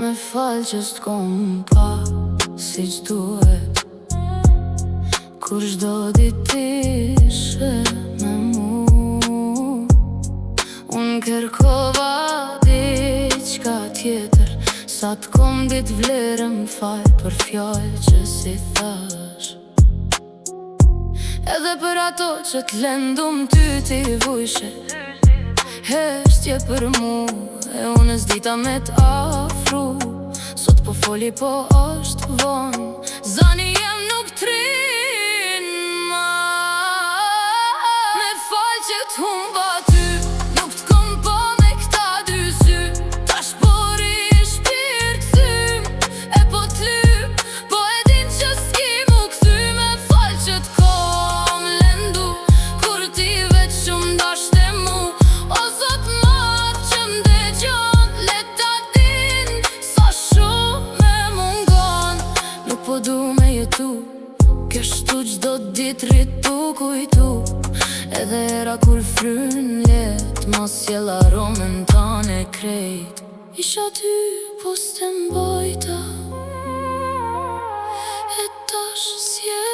me falë që s'kom pa si që duhet, kur çdo ditë ishe me mu. Unë kërkova diçka tjetër, sa t'kom ditë vlerën fal për fjallë që si thash. Edhe për ato që t'lendum ty t'i vujshe, heshtje për mu, e unë s'dita me t'afru. Sot po foli po është vonë, zani jem nuk t'rin ma. Me falë që t'humba ty, nuk t'kom po me këta dy sy. Tash po ri shpirt thym, e po t'lyp, po e din që s'ki mu kthy. Me falë që t'kom lendu, kur ti veç shumë dashte mu. O zot marë që m'degjon, le ta din sa shumë me mungon. Nuk po du me jetu, kështu gjdo dit rritu kujtu. Edhe era kur fryn jet, mos jell aromen tane krejt. Isha ty po s'te mbojta, e tash s'je